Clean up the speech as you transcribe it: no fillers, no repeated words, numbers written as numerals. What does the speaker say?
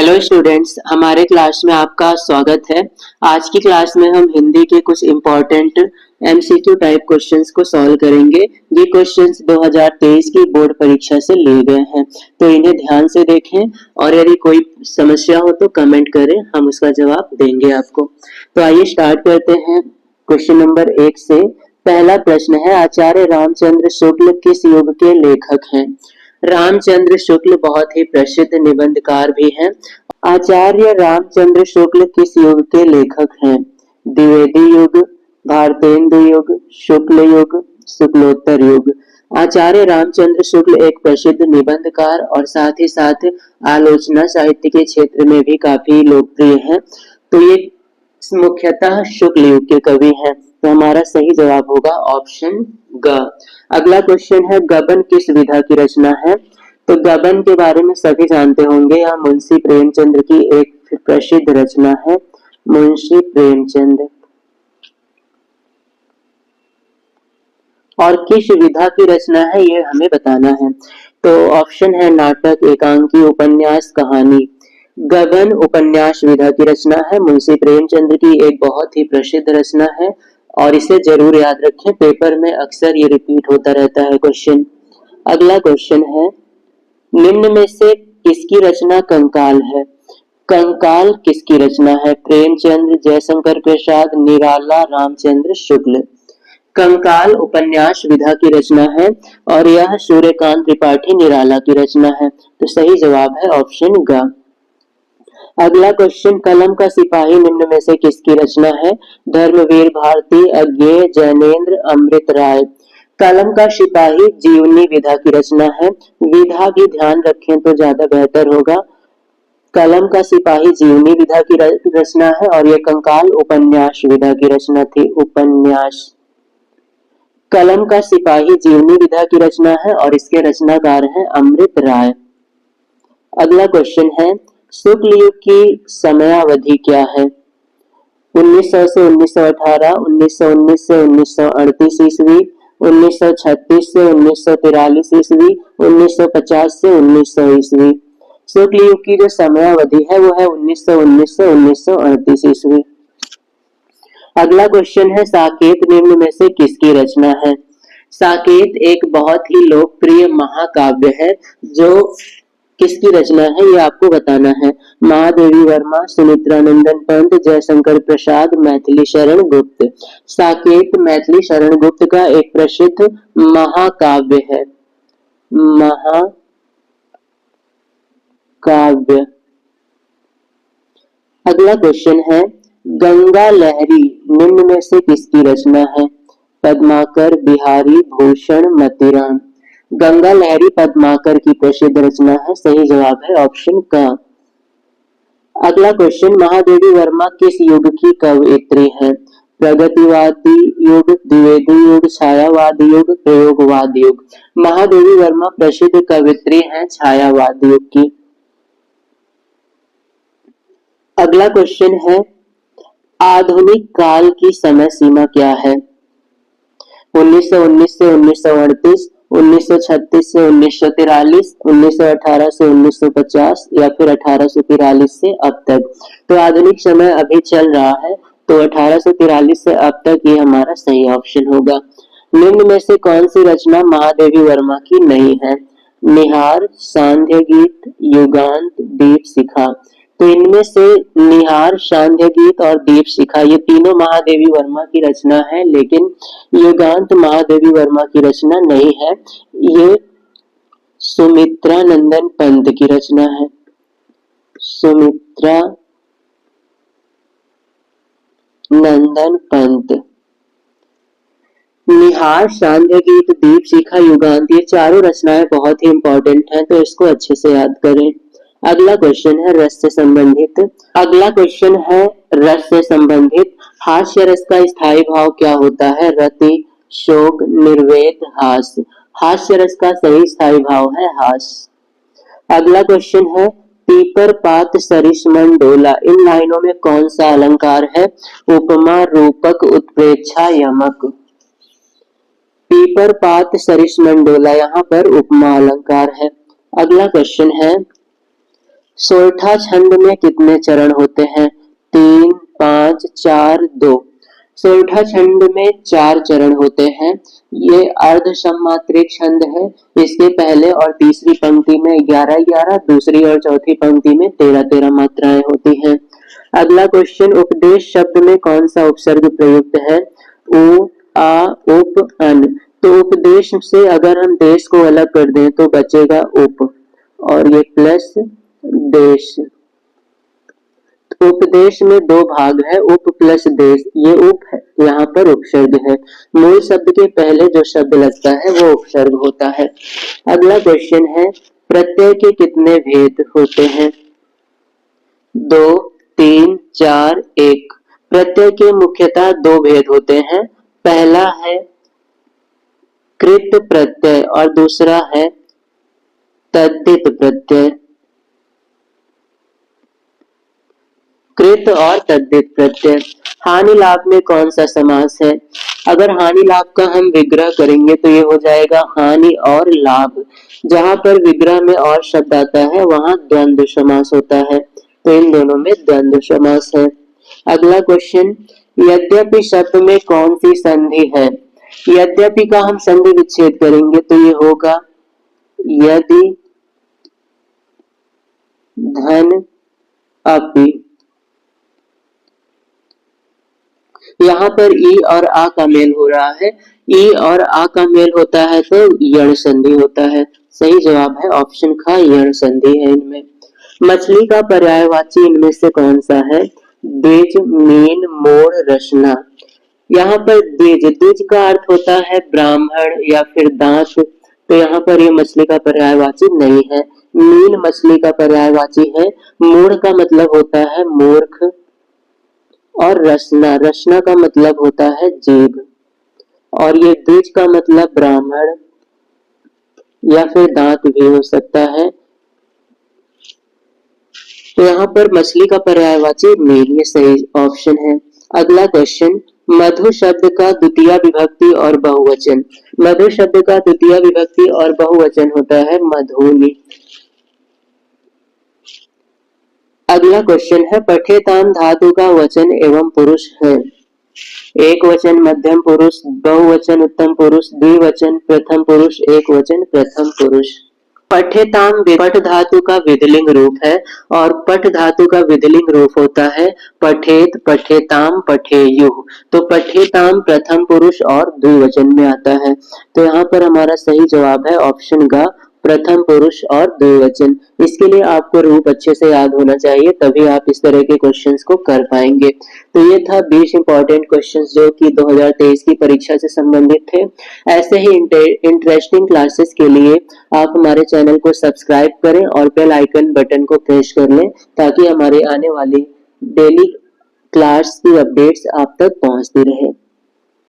Hello students, हमारे class में आपका स्वागत है। आज की क्लास में हम हिंदी के कुछ इम्पोर्टेंट एमसीक्यू टाइप क्वेश्चंस को सॉल्व करेंगे। ये क्वेश्चंस 2023 की बोर्ड परीक्षा से लिए गए हैं, तो इन्हें ध्यान से देखें और यदि कोई समस्या हो तो कमेंट करें, हम उसका जवाब देंगे आपको। तो आइए स्टार्ट करते हैं क्वेश्चन नंबर 1 से। पहला प्रश्न है, आचार्य रामचंद्र शुक्ल किस युग के लेखक हैं? रामचंद्र शुक्ल बहुत ही प्रसिद्ध निबंधकार भी हैं। आचार्य रामचंद्र शुक्ल किस युग के लेखक हैं? द्विवेदी युग, भारतेंदु युग, शुक्ल युग, शुक्लोत्तर युग। आचार्य रामचंद्र शुक्ल एक प्रसिद्ध निबंधकार और साथ ही साथ आलोचना साहित्य के क्षेत्र में भी काफी लोकप्रिय हैं। तो ये मुख्यतः शुक्ल युग के कवि हैं, तो हमारा सही जवाब होगा ऑप्शन ग। अगला क्वेश्चन है, गबन किस विधा की रचना है? तो गबन के बारे में सभी जानते होंगे, यह मुंशी प्रेमचंद की एक प्रसिद्ध रचना है। मुंशी प्रेमचंद। और किस विधा की रचना है ये हमें बताना है। तो ऑप्शन है नाटक, एकांकी, उपन्यास, कहानी। गबन उपन्यास विधा की रचना है। मुंशी प्रेमचंद की एक बहुत ही प्रसिद्ध रचना है और इसे जरूर याद रखें, पेपर में अक्सर ये रिपीट होता रहता है क्वेश्चन। अगला क्वेश्चन है, निम्न में से किसकी रचना कंकाल है? कंकाल किसकी रचना है? प्रेमचंद, जयशंकर प्रसाद, निराला, रामचंद्र शुक्ल। कंकाल उपन्यास विधा की रचना है और यह सूर्यकांत त्रिपाठी निराला की रचना है, तो सही जवाब है ऑप्शन ग। अगला क्वेश्चन, कलम का सिपाही निम्न में से किसकी रचना है? धर्मवीर भारती, अज्ञेय, जैनेन्द्र, अमृत राय। कलम का सिपाही जीवनी विधा की रचना है। विधा भी ध्यान रखें तो ज्यादा बेहतर होगा। कलम का सिपाही जीवनी विधा की रचना है और यह कंकाल उपन्यास विधा की रचना थी। उपन्यास। कलम का सिपाही जीवनी विधा की रचना है और इसके रचनाकार हैं अमृत राय। अगला क्वेश्चन है, शुक्ल युग की समयावधि क्या है? 1900 से 1918, 1919 से 1938 ईस्वी, 1936 से 1943 ईस्वी, 1950 से 1900 ईस्वी। शुक्ल युग की जो समयावधि है वो है 1919 से 1938 ईस्वी। अगला क्वेश्चन है, साकेत निम्न में से किसकी रचना है? साकेत एक बहुत ही लोकप्रिय महाकाव्य है, जो किसकी रचना है ये आपको बताना है। महादेवी वर्मा, सुमित्रा नंदन पंत, जयशंकर प्रसाद, मैथिली शरण गुप्त। साकेत मैथिली शरण गुप्त का एक प्रसिद्ध महाकाव्य है। महाकाव्य। अगला क्वेश्चन है, गंगा लहरी निम्न में से किसकी रचना है? पद्माकर, बिहारी, भूषण, मतीराम। गंगा लहरी पद्माकर की प्रसिद्ध रचना है, सही जवाब है ऑप्शन का। अगला क्वेश्चन, महादेवी वर्मा किस युग की कवयित्री है? प्रगतिवादी युग, द्विवेदी युग, छायावाद युग, प्रयोगवाद युग। महादेवी वर्मा प्रसिद्ध कवयित्री हैं छायावाद युग की। अगला क्वेश्चन है, आधुनिक काल की समय सीमा क्या है? 1919 से 1938, 1936 से 1943, 1918 से 1950 या फिर 1843 से अब तक। तो आधुनिक समय अभी चल रहा है, तो 1843 से अब तक ये हमारा सही ऑप्शन होगा। निम्न में से कौन सी रचना महादेवी वर्मा की नहीं है? निहार, सांध्य गीत, युगांत, दीप शिखा। तो इनमें से निहार, सांध्य गीत और दीप शिखा ये तीनों महादेवी वर्मा की रचना है, लेकिन युगांत महादेवी वर्मा की रचना नहीं है, ये सुमित्रा नंदन पंत की रचना है। सुमित्रा नंदन पंत। निहार, सांध्य गीत, दीप शिखा, युगांत ये चारों रचनाएं बहुत ही इंपॉर्टेंट हैं, तो इसको अच्छे से याद करें। अगला क्वेश्चन है रस से संबंधित। अगला क्वेश्चन है रस से संबंधित, हास्य रस का स्थायी भाव क्या होता है? रति, शोक, निर्वेद, हास्य। हास्य रस का सही स्थायी भाव है हास्य। अगला क्वेश्चन है, पीपर पात सरिस मन डोला, इन लाइनों में कौन सा अलंकार है? उपमा, रूपक, उत्प्रेक्षा, यमक। पीपर पात सरिस मन डोला यहाँ पर उपमा अलंकार है। अगला क्वेश्चन है, सोरठा छंद में कितने चरण होते हैं? 3, 5, 4, 2। सोरठा छंद में 4 चरण होते हैं। ये अर्ध सम्मात्रिक छंद है। इसके पहले और तीसरी पंक्ति में 11-11, दूसरी और चौथी पंक्ति में 13-13 मात्राएं होती हैं। अगला क्वेश्चन, उपदेश शब्द में कौन सा उपसर्ग प्रयुक्त है? उ, आ, उप, अन। तो उपदेश से अगर हम देश को अलग कर दें तो बचेगा उप, और ये प्लस देश। उपदेश में 2 भाग है, उप प्लस देश। ये उप है, यहाँ पर उपसर्ग है। मूल शब्द के पहले जो शब्द लगता है वो उपसर्ग होता है। अगला क्वेश्चन है, प्रत्यय के कितने भेद होते हैं? 2, 3, 4, 1। प्रत्यय के मुख्यतः 2 भेद होते हैं। पहला है कृत प्रत्यय और दूसरा है तद्धित प्रत्यय। कृत और तद्धित प्रत्यय। हानि लाभ में कौन सा समास है? अगर हानि लाभ का हम विग्रह करेंगे तो ये हो जाएगा हानि और लाभ। जहां पर विग्रह में और शब्द आता है वहां द्वंद्व समास होता है, तो इन दोनों में द्वंद्व समास है। अगला क्वेश्चन, यद्यपि शब्द में कौन सी संधि है? यद्यपि का हम संधि विच्छेद करेंगे तो ये होगा यदि, धन, अपि। यहाँ पर ई और आ का मेल हो रहा है। ई और आ का मेल होता है तो यण संधि होता है। सही जवाब है ऑप्शन का, यण संधि है इनमें। मछली का पर्यायवाची इनमें से कौन सा है? द्विज, मीन, मोर, रचना। यहाँ पर द्विज, द्विज का अर्थ होता है ब्राह्मण या फिर दांत, तो यहाँ पर ये मछली का पर्यायवाची नहीं है। मीन मछली का पर्यायवाची है। मूढ़ का मतलब होता है मूर्ख, और रसना, रसना का मतलब होता है जीभ, और ये द्विज का मतलब ब्राह्मण या फिर दांत भी हो सकता है। तो यहाँ पर मछली का पर्यायवाची मीन, ये सही ऑप्शन है। अगला क्वेश्चन, मधु शब्द का द्वितीय विभक्ति और बहुवचन। मधु शब्द का द्वितीय विभक्ति और बहुवचन होता है मधुनि। अगला क्वेश्चन है, पठेताम धातु का वचन एवं पुरुष है। एक वचन मध्यम पुरुष, बहुवचन उत्तम पुरुष, द्विवचन प्रथम पुरुष, एक वचन प्रथम पुरुष। पठेताम पठ धातु का विधिलिंग रूप है, और पठ धातु का विधिलिंग रूप होता है पठेत, पठेताम, पठेयुः। तो पठेताम प्रथम पुरुष और द्विवचन में आता है, तो यहाँ पर हमारा सही जवाब है ऑप्शन का, प्रथम पुरुष और द्विवचन। इसके लिए आपको रूप अच्छे से याद होना चाहिए, तभी आप इस तरह के क्वेश्चंस को कर पाएंगे। तो ये था 20 इंपॉर्टेंट क्वेश्चंस जो कि 2023 की परीक्षा से संबंधित थे। ऐसे ही इंटरेस्टिंग क्लासेस के लिए आप हमारे चैनल को सब्सक्राइब करें और बेल आइकन बटन को प्रेस कर लें, ताकि हमारे आने वाली डेली क्लास की अपडेट्स आप तक पहुंचती रहे।